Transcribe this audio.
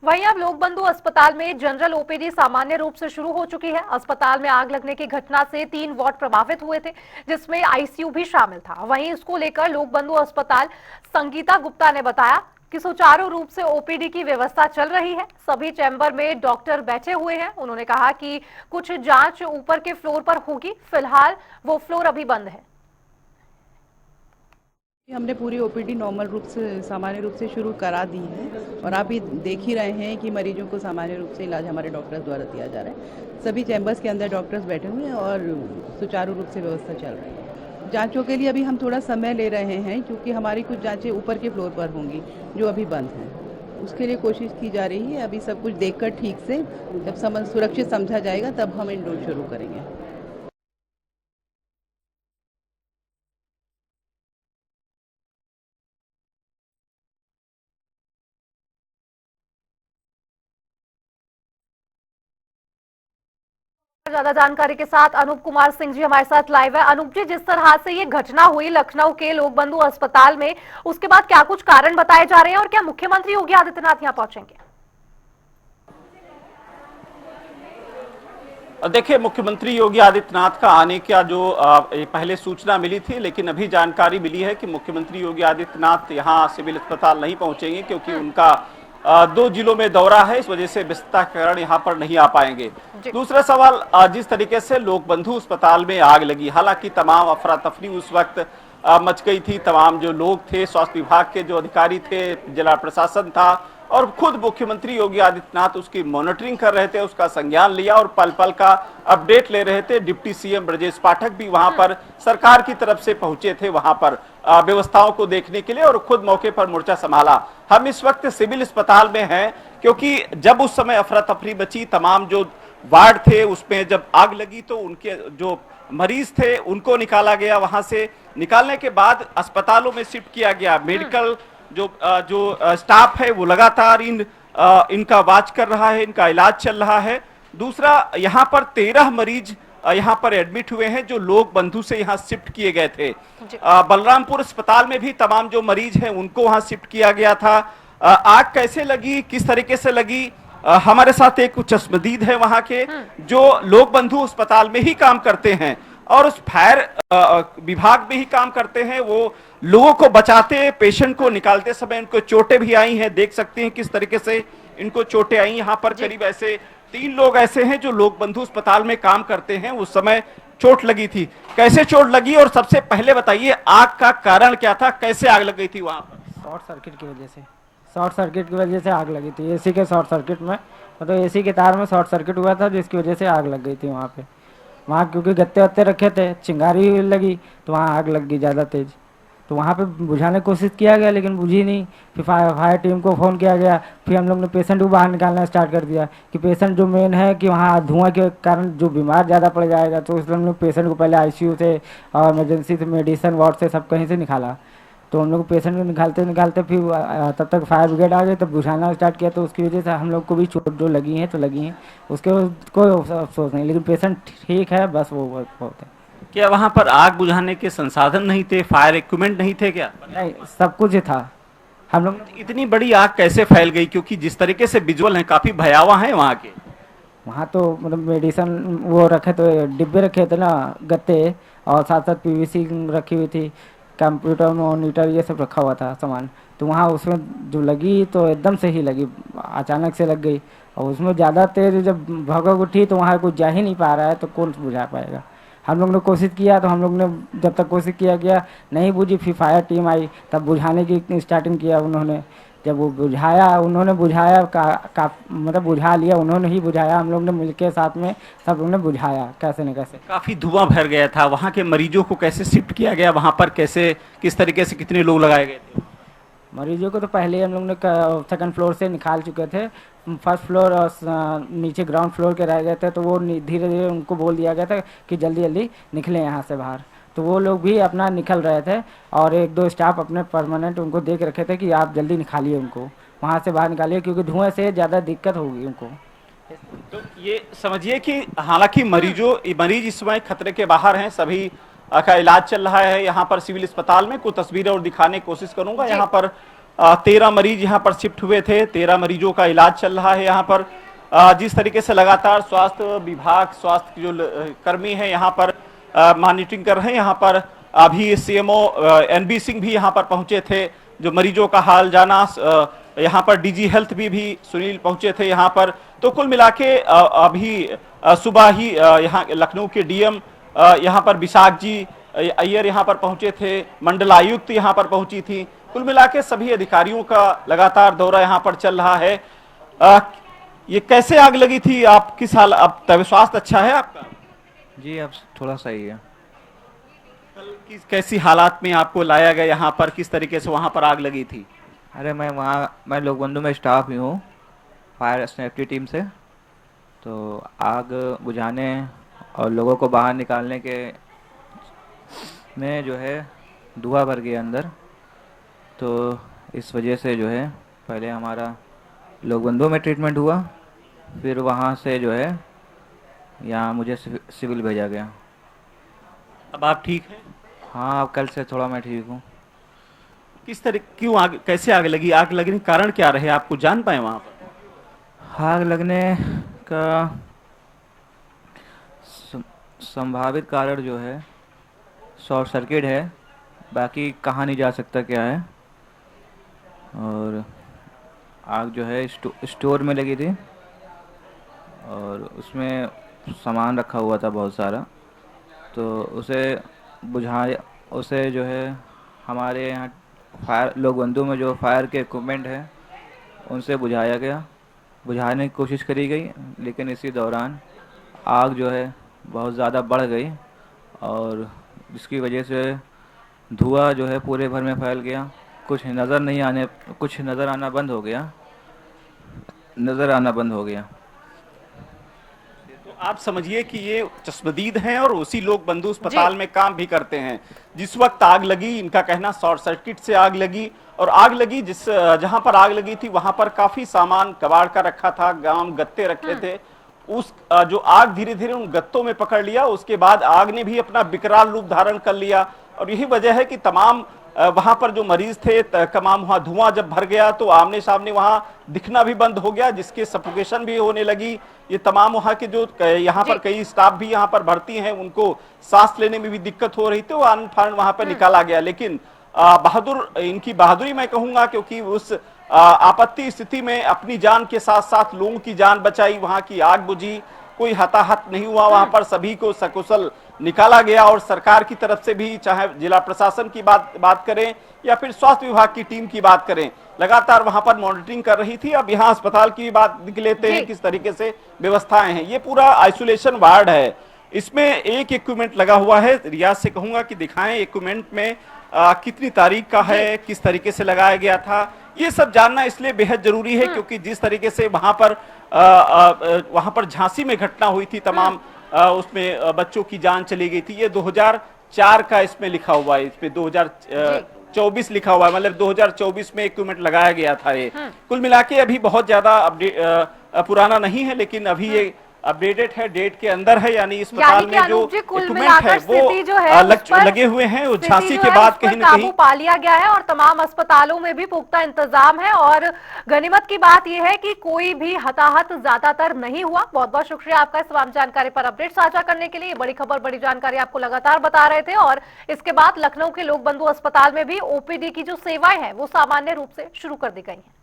वहीं अब लोक बंधु अस्पताल में जनरल ओपीडी सामान्य रूप से शुरू हो चुकी है। अस्पताल में आग लगने की घटना से 3 वार्ड प्रभावित हुए थे, जिसमें आईसीयू भी शामिल था। वहीं इसको लेकर लोक बंधु अस्पताल संगीता गुप्ता ने बताया कि सुचारू रूप से ओपीडी की व्यवस्था चल रही है। सभी चैम्बर में डॉक्टर बैठे हुए हैं। उन्होंने कहा कि कुछ जांच ऊपर के फ्लोर पर होगी, फिलहाल वो फ्लोर अभी बंद है। हमने पूरी ओपीडी नॉर्मल रूप से सामान्य रूप से शुरू करा दी है और आप ये देख ही रहे हैं कि मरीजों को सामान्य रूप से इलाज हमारे डॉक्टर्स द्वारा दिया जा रहा है। सभी चैम्बर्स के अंदर डॉक्टर्स बैठे हुए हैं और सुचारू रूप से व्यवस्था चल रही है। जांचों के लिए अभी हम थोड़ा समय ले रहे हैं क्योंकि हमारी कुछ जांचें ऊपर के फ्लोर पर होंगी जो अभी बंद हैं। उसके लिए कोशिश की जा रही है। अभी सब कुछ देखकर ठीक से जब सुरक्षित समझा जाएगा तब हम इंडोर शुरू करेंगे। ज्यादा जानकारी के साथ अनूप कुमार सिंह जी हमारे साथ लाइव है। अनूप जी, जिस तरह से ये घटना हुई लखनऊ के लोक बंधु अस्पताल में, उसके बाद क्या कुछ कारण बताए जा रहे हैं और क्या मुख्यमंत्री योगी आदित्यनाथ यहां पहुंचेंगे? देखिए, मुख्यमंत्री योगी आदित्यनाथ का आने का जो पहले सूचना मिली थी, लेकिन अभी जानकारी मिली है कि मुख्यमंत्री योगी आदित्यनाथ यहां सिविल अस्पताल नहीं पहुंचेंगे क्योंकि उनका 2 जिलों में दौरा है। इस वजह से व्यस्तता के कारण यहां पर नहीं आ पाएंगे। दूसरा सवाल, जिस तरीके से लोक बंधु अस्पताल में आग लगी, हालांकि तमाम अफरा तफरी उस वक्त मच गई थी। तमाम जो लोग थे, स्वास्थ्य विभाग के जो अधिकारी थे, जिला प्रशासन था और खुद मुख्यमंत्री योगी आदित्यनाथ उसकी मॉनिटरिंग कर रहे थे, उसका संज्ञान लिया और पल पल का अपडेट ले रहे थे। डिप्टी सीएम ब्रजेश पाठक भी वहां पर सरकार की तरफ से पहुंचे थे, वहां पर व्यवस्थाओं को देखने के लिए और खुद मौके पर मोर्चा संभाला। हम इस वक्त सिविल अस्पताल में हैं क्योंकि जब उस समय अफरा तफरी बची, तमाम जो वार्ड थे उसमें जब आग लगी तो उनके जो मरीज थे उनको निकाला गया। वहां से निकालने के बाद अस्पतालों में शिफ्ट किया गया। मेडिकल जो स्टाफ है वो लगातार इनका वाच कर रहा है, इनका इलाज चल रहा है। दूसरा, यहाँ पर 13 मरीज यहाँ पर एडमिट हुए हैं जो लोक बंधु से यहाँ शिफ्ट किए गए थे। बलरामपुर अस्पताल में भी तमाम जो मरीज हैं उनको वहां शिफ्ट किया गया था। आग कैसे लगी, किस तरीके से लगी, हमारे साथ एक चश्मदीद है वहां के जो लोक बंधु अस्पताल में ही काम करते हैं और उस फायर विभाग में ही काम करते हैं। वो लोगों को बचाते, पेशेंट को निकालते समय उनको चोटें भी आई हैं। देख सकते हैं किस तरीके से इनको चोटें आई। यहाँ पर करीब ऐसे 3 लोग ऐसे हैं जो लोक बंधु अस्पताल में काम करते हैं। उस समय चोट लगी थी। कैसे चोट लगी और सबसे पहले बताइए आग का कारण क्या था, कैसे आग लग गई थी वहां पर? शॉर्ट सर्किट की वजह से आग लगी थी। एसी के शॉर्ट सर्किट में, मतलब एसी के तार में शॉर्ट सर्किट हुआ था जिसकी वजह से आग लग गई थी वहाँ पे। वहाँ क्योंकि गत्ते वत्ते रखे थे, चिंगारी लगी तो वहाँ आग लग गई ज़्यादा तेज़। तो वहाँ पे बुझाने की कोशिश किया गया लेकिन बुझी नहीं। फिर फायर टीम को फ़ोन किया गया। फिर हम लोग ने पेशेंट को बाहर निकालना स्टार्ट कर दिया कि पेशेंट जो मेन है कि वहाँ धुआं के कारण जो बीमार ज़्यादा पड़ जाएगा, तो इसलिए हम लोग पेशेंट को पहले आईसीयू से और इमरजेंसी से, मेडिसिन वार्ड से, सब कहीं से निकाला। तो हम लोग पेशेंट को निकालते फिर तब तक फायर ब्रिगेड आ गई, तब बुझाना स्टार्ट किया। तो उसकी वजह से हम लोग को भी चोट जो लगी हैं तो लगी हैं, उसके कोई अफसोस नहीं, लेकिन पेशेंट ठीक है, बस वो बहुत है। क्या वहां पर आग बुझाने के संसाधन नहीं थे, फायर इक्विपमेंट नहीं थे क्या? नहीं, सब कुछ था। हम लोग इतनी बड़ी आग कैसे फैल गई, क्योंकि जिस तरीके से विजुअल हैं काफी भयावह हैं वहां के। वहाँ तो मतलब मेडिसिन वो रखे तो डिब्बे रखे थे ना, गत्ते, और साथ साथ पीवीसी रखी हुई थी, कंप्यूटर मॉनिटर ये सब रखा हुआ था सामान। तो वहाँ उसमें जो लगी तो एकदम से ही लगी, अचानक से लग गई। और उसमें ज़्यादा तेज़ जब भगक उठी तो वहाँ कुछ जा ही नहीं पा रहा है, तो कौन बुझा पाएगा। हम लोग ने कोशिश किया, तो हम लोग ने जब तक कोशिश किया गया नहीं बुझी, फिर फायर टीम आई तब बुझाने की स्टार्टिंग किया उन्होंने। जब वो उन्होंने बुझाया मतलब बुझा लिया, उन्होंने ही बुझाया, हम लोग ने मिलके साथ में सब लोग ने बुझाया कैसे न कैसे। काफी धुआं भर गया था। वहां के मरीजों को कैसे शिफ्ट किया गया, वहां पर कैसे, किस तरीके से, कितने लोग लगाए गए थे? मरीजों को तो पहले ही हम लोग ने सेकंड फ्लोर से निकाल चुके थे। फर्स्ट फ्लोर और नीचे ग्राउंड फ्लोर के रह गए थे, तो वो धीरे धीरे उनको बोल दिया गया था कि जल्दी जल्दी निकलें यहाँ से बाहर। तो वो लोग भी अपना निकल रहे थे और 1-2 स्टाफ अपने परमानेंट उनको देख रखे थे कि आप जल्दी निकालिए उनको, वहाँ से बाहर निकालिए, क्योंकि धुएं से ज़्यादा दिक्कत होगी उनको। तो ये समझिए कि हालांकि मरीज इस समय खतरे के बाहर हैं, सभी का इलाज चल रहा है यहाँ पर सिविल अस्पताल में। कुछ तस्वीरें और दिखाने की कोशिश करूंगा। यहाँ पर 13 मरीज यहाँ पर शिफ्ट हुए थे, 13 मरीजों का इलाज चल रहा है यहाँ पर। जिस तरीके से लगातार स्वास्थ्य विभाग, स्वास्थ्य जो कर्मी है यहाँ पर मॉनिटरिंग कर रहे हैं। यहाँ पर अभी सीएमओ एनबी सिंह भी यहाँ पर पहुंचे थे, जो मरीजों का हाल जाना। यहाँ पर डीजी हेल्थ भी सुनील पहुंचे थे यहाँ पर। तो कुल मिला के अभी सुबह ही यहाँ लखनऊ के डीएम यहाँ पर विशाख जी अय्यर यहाँ पर पहुंचे थे, मंडल आयुक्त यहाँ पर पहुंची थी। कुल मिला के सभी अधिकारियों का लगातार दौरा यहाँ पर चल रहा है। ये कैसे आग लगी थी, आप किस हाल, अब तब स्वास्थ्य अच्छा है आपका? जी अब थोड़ा सही है। कल किस कैसी हालात में आपको लाया गया यहाँ पर, किस तरीके से वहाँ पर आग लगी थी? अरे मैं लोक बंधु में स्टाफ ही हूँ, फायर सेफ्टी टीम से। तो आग बुझाने और लोगों को बाहर निकालने के में जो है धुआं भर गया अंदर। तो इस वजह से जो है पहले हमारा लोक बंधु में ट्रीटमेंट हुआ, फिर वहाँ से जो है यहाँ मुझे सिविल भेजा गया। अब आप ठीक हैं? हाँ अब कल से थोड़ा मैं ठीक हूँ। किस तरह, क्यों आग, कैसे आग लगी, आग लगने के कारण क्या रहे, आपको जान पाए वहाँ पर? आग लगने का संभावित कारण जो है शॉर्ट सर्किट है, बाकी कहाँ नहीं जा सकता क्या है। और आग जो है स्टोर में लगी थी और उसमें सामान रखा हुआ था बहुत सारा। तो उसे जो है हमारे यहाँ फायर लोक बंधु में जो फायर के इक्विपमेंट है उनसे बुझाया गया, बुझाने की कोशिश करी गई, लेकिन इसी दौरान आग जो है बहुत ज़्यादा बढ़ गई और जिसकी वजह से धुआं जो है पूरे भर में फैल गया। कुछ नज़र आना बंद हो गया। तो आप समझिए कि ये चश्मदीद हैं और उसी लोक बंधु अस्पताल में काम भी करते हैं। जिस वक्त आग लगी, इनका कहना शॉर्ट सर्किट से आग लगी, और आग लगी जहां पर आग लगी थी वहां पर काफी सामान कबाड़ का रखा था, गांव गत्ते रखे थे। उस जो आग धीरे धीरे उन गत्तों में पकड़ लिया, उसके बाद आग ने भी अपना विकराल रूप धारण कर लिया। और यही वजह है कि तमाम वहां पर जो मरीज थे, तमाम वहां धुआं जब भर गया तो आमने सामने वहां दिखना भी बंद हो गया, जिसके सफोकेशन भी होने लगी। ये तमाम वहां के जो यहाँ पर कई स्टाफ भी यहाँ पर भर्ती हैं, उनको सांस लेने में भी दिक्कत हो रही थी, वो आन फान वहां पर निकाला गया। लेकिन इनकी बहादुरी मैं कहूंगा, क्योंकि उस आपत्ति स्थिति में अपनी जान के साथ साथ लोगों की जान बचाई, वहां की आग बुझी, कोई हताहत नहीं हुआ, वहां पर सभी को सकुशल निकाला गया। और सरकार की तरफ से भी, चाहे जिला प्रशासन की बात करें या फिर स्वास्थ्य विभाग की टीम की बात करें, लगातार वहां पर मॉनिटरिंग कर रही थी। अब यहाँ अस्पताल की बात देख लेते हैं, किस तरीके से व्यवस्थाएं हैं। ये पूरा आइसोलेशन वार्ड है, इसमें एक इक्विपमेंट लगा हुआ है। रियाज से कहूंगा कि दिखाएं इक्विपमेंट में कितनी तारीख का है, किस तरीके से लगाया गया था। ये सब जानना इसलिए बेहद जरूरी है क्योंकि जिस तरीके से वहां पर झांसी में घटना हुई थी, तमाम उसमें बच्चों की जान चली गई थी। ये 2004 का इसमें लिखा हुआ है, इसमें 2024 लिखा हुआ है, मतलब 2024 में इक्विपमेंट लगाया गया था। ये कुल मिला के अभी बहुत ज्यादा पुराना नहीं है, लेकिन अभी ये अपडेटेड है, डेट के अंदर है। यानी अस्पताल में जो इक्विपमेंट है वो लगे हुए हैं। झांसी के बाद कहीं न कहीं पा लिया गया है और तमाम अस्पतालों में भी पुख्ता इंतजाम है। और गनीमत की बात यह है कि कोई भी हताहत ज्यादातर नहीं हुआ। बहुत बहुत शुक्रिया आपका इस तमाम जानकारी पर अपडेट साझा करने के लिए। बड़ी खबर, बड़ी जानकारी आपको लगातार बता रहे थे। और इसके बाद लखनऊ के लोक बंधु अस्पताल में भी ओपीडी की जो सेवाएं हैं वो सामान्य रूप से शुरू कर दी गई हैं।